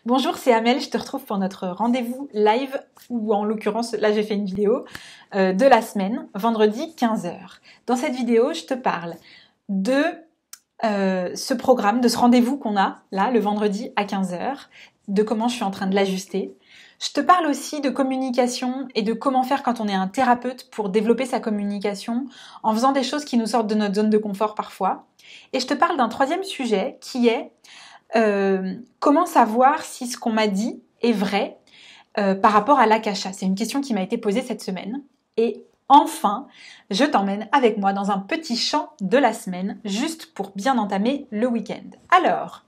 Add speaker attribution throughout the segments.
Speaker 1: Bonjour, c'est Amel, je te retrouve pour notre rendez-vous live, ou en l'occurrence, là j'ai fait une vidéo de la semaine, vendredi 15 h. Dans cette vidéo, je te parle de ce programme, de ce rendez-vous qu'on a là, le vendredi à 15 h, de comment je suis en train de l'ajuster. Je te parle aussi de communication et de comment faire quand on est un thérapeute pour développer sa communication en faisant des choses qui nous sortent de notre zone de confort parfois. Et je te parle d'un troisième sujet qui est comment savoir si ce qu'on m'a dit est vrai par rapport à l'Akasha. C'est une question qui m'a été posée cette semaine. Et enfin, je t'emmène avec moi dans un petit chant de la semaine, juste pour bien entamer le week-end. Alors,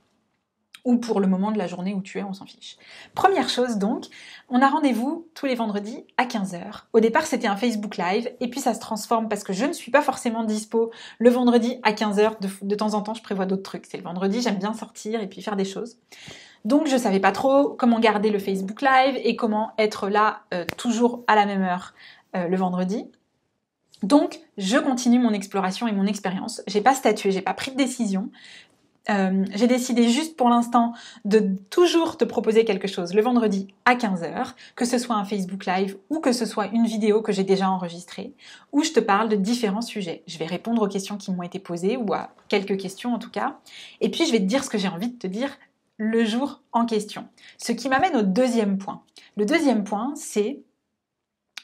Speaker 1: ou pour le moment de la journée où tu es, on s'en fiche. Première chose donc, on a rendez-vous tous les vendredis à 15 h. Au départ, c'était un Facebook Live, et puis ça se transforme parce que je ne suis pas forcément dispo le vendredi à 15 h. De temps en temps, je prévois d'autres trucs. C'est le vendredi, j'aime bien sortir et puis faire des choses. Donc, je savais pas trop comment garder le Facebook Live et comment être là toujours à la même heure le vendredi. Donc, je continue mon exploration et mon expérience. J'ai pas statué, j'ai pas pris de décision. J'ai décidé juste pour l'instant de toujours te proposer quelque chose le vendredi à 15 h, que ce soit un Facebook Live ou que ce soit une vidéo que j'ai déjà enregistrée, où je te parle de différents sujets. Je vais répondre aux questions qui m'ont été posées, ou à quelques questions en tout cas, et puis je vais te dire ce que j'ai envie de te dire le jour en question. Ce qui m'amène au deuxième point. Le deuxième point, c'est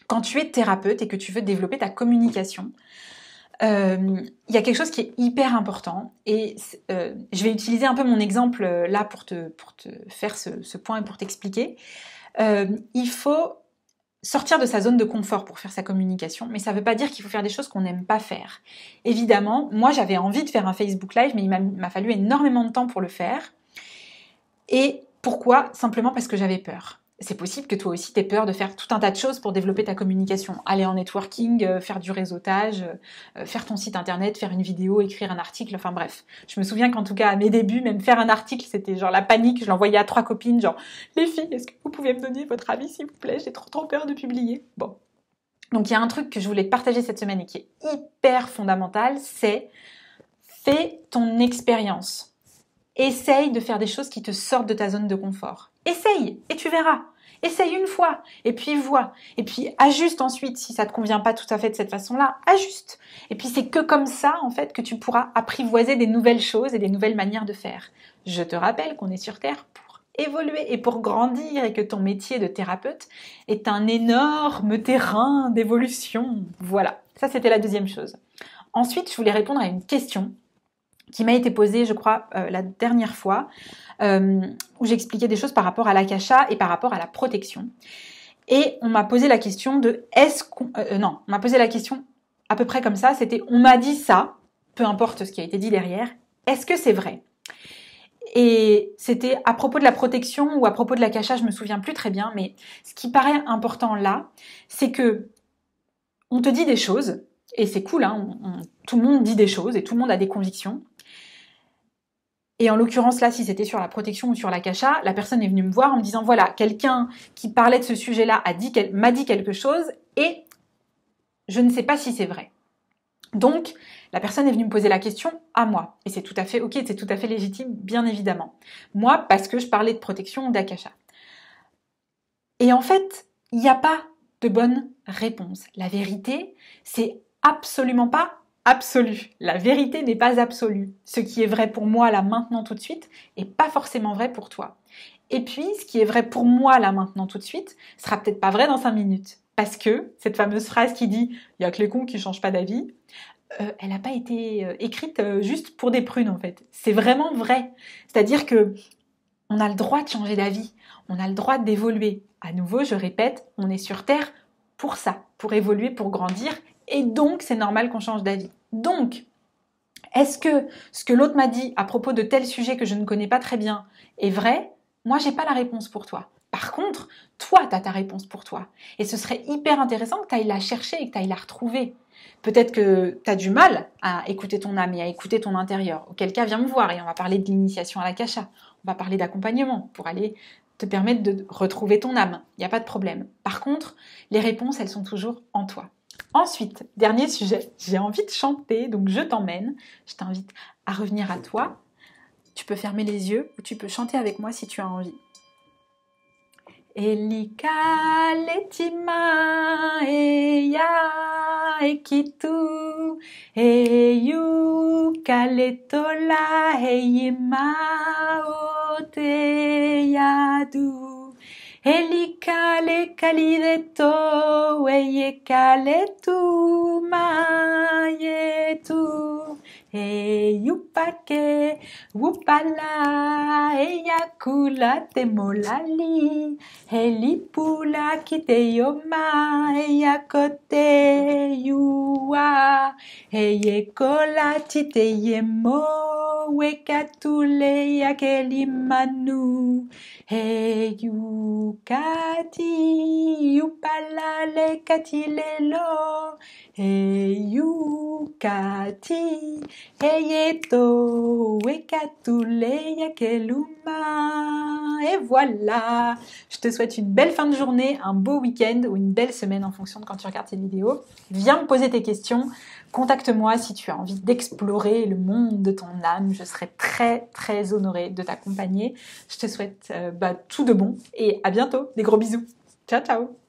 Speaker 1: quand tu es thérapeute et que tu veux développer ta communication, il y a quelque chose qui est hyper important et je vais utiliser un peu mon exemple là pour te faire ce point et pour t'expliquer. Il faut sortir de sa zone de confort pour faire sa communication, mais ça ne veut pas dire qu'il faut faire des choses qu'on n'aime pas faire. Évidemment, moi j'avais envie de faire un Facebook Live, mais il m'a fallu énormément de temps pour le faire. Et pourquoi ? Simplement parce que j'avais peur. C'est possible que toi aussi t'aies peur de faire tout un tas de choses pour développer ta communication. Aller en networking, faire du réseautage, faire ton site internet, faire une vidéo, écrire un article, enfin bref. Je me souviens qu'en tout cas à mes débuts, même faire un article, c'était genre la panique. Je l'envoyais à 3 copines, genre « Les filles, est-ce que vous pouvez me donner votre avis s'il vous plaît ? J'ai trop peur de publier. » Bon. Donc il y a un truc que je voulais te partager cette semaine et qui est hyper fondamental, c'est fais ton expérience. Essaye de faire des choses qui te sortent de ta zone de confort. Essaye et tu verras. Essaye une fois et puis vois. Et puis ajuste ensuite si ça te convient pas tout à fait de cette façon-là. Ajuste. Et puis c'est que comme ça en fait que tu pourras apprivoiser des nouvelles choses et des nouvelles manières de faire. Je te rappelle qu'on est sur Terre pour évoluer et pour grandir et que ton métier de thérapeute est un énorme terrain d'évolution. Voilà. Ça c'était la deuxième chose. Ensuite, je voulais répondre à une question qui m'a été posée, je crois, la dernière fois, où j'expliquais des choses par rapport à l'Akasha et par rapport à la protection. Et on m'a posé la question de on m'a posé la question à peu près comme ça, c'était on m'a dit ça, peu importe ce qui a été dit derrière, est-ce que c'est vrai ? Et c'était à propos de la protection ou à propos de l'Akasha, je me souviens plus très bien, mais ce qui paraît important là, c'est que on te dit des choses, et c'est cool, hein, tout le monde dit des choses et tout le monde a des convictions. Et en l'occurrence là, si c'était sur la protection ou sur l'Akasha, la personne est venue me voir en me disant voilà, quelqu'un qui parlait de ce sujet-là m'a dit quelque chose et je ne sais pas si c'est vrai. Donc, la personne est venue me poser la question à moi. Et c'est tout à fait ok, c'est tout à fait légitime, bien évidemment. Moi, parce que je parlais de protection ou d'Akasha. Et en fait, il n'y a pas de bonne réponse. La vérité, c'est absolument pas absolu. La vérité n'est pas absolue. Ce qui est vrai pour moi là maintenant tout de suite est pas forcément vrai pour toi. Et puis, ce qui est vrai pour moi là maintenant tout de suite sera peut-être pas vrai dans 5 minutes. Parce que cette fameuse phrase qui dit « il y a que les cons qui changent pas d'avis », elle n'a pas été écrite juste pour des prunes en fait. C'est vraiment vrai. C'est-à-dire que on a le droit de changer d'avis. On a le droit d'évoluer. À nouveau, je répète, on est sur Terre pour ça, pour évoluer, pour grandir. Et donc, c'est normal qu'on change d'avis. Donc, est-ce que ce que l'autre m'a dit à propos de tel sujet que je ne connais pas très bien est vrai ? Moi, j'ai pas la réponse pour toi. Par contre, toi, tu as ta réponse pour toi. Et ce serait hyper intéressant que tu ailles la chercher et que tu ailles la retrouver. Peut-être que tu as du mal à écouter ton âme et à écouter ton intérieur. Auquel cas, viens me voir et on va parler de l'initiation à l'Akasha. On va parler d'accompagnement pour aller te permettre de retrouver ton âme. Il n'y a pas de problème. Par contre, les réponses, elles sont toujours en toi. Ensuite, dernier sujet, j'ai envie de chanter, donc je t'emmène. Je t'invite à revenir à toi. Tu peux fermer les yeux ou tu peux chanter avec moi si tu as envie. Elika letima eya ekitu eyu kaletola eyima oteyadu Elika le kalideto eye kaletu mayetu Eyupake wupala eyakula temolali Helipula kiteyoma eyakote yuwa Eyekola titeyemo wekatule yakelimanu Eyukati yupalale katilelo Eyukati eyeto wekatule yakeluma Et voilà. Je te souhaite une belle fin de journée, un beau week-end ou une belle semaine en fonction de quand tu regardes cette vidéo. Viens me poser tes questions. Contacte-moi si tu as envie d'explorer le monde de ton âme. Je serai très très honorée de t'accompagner. Je te souhaite tout de bon et à bientôt. Des gros bisous. Ciao ciao.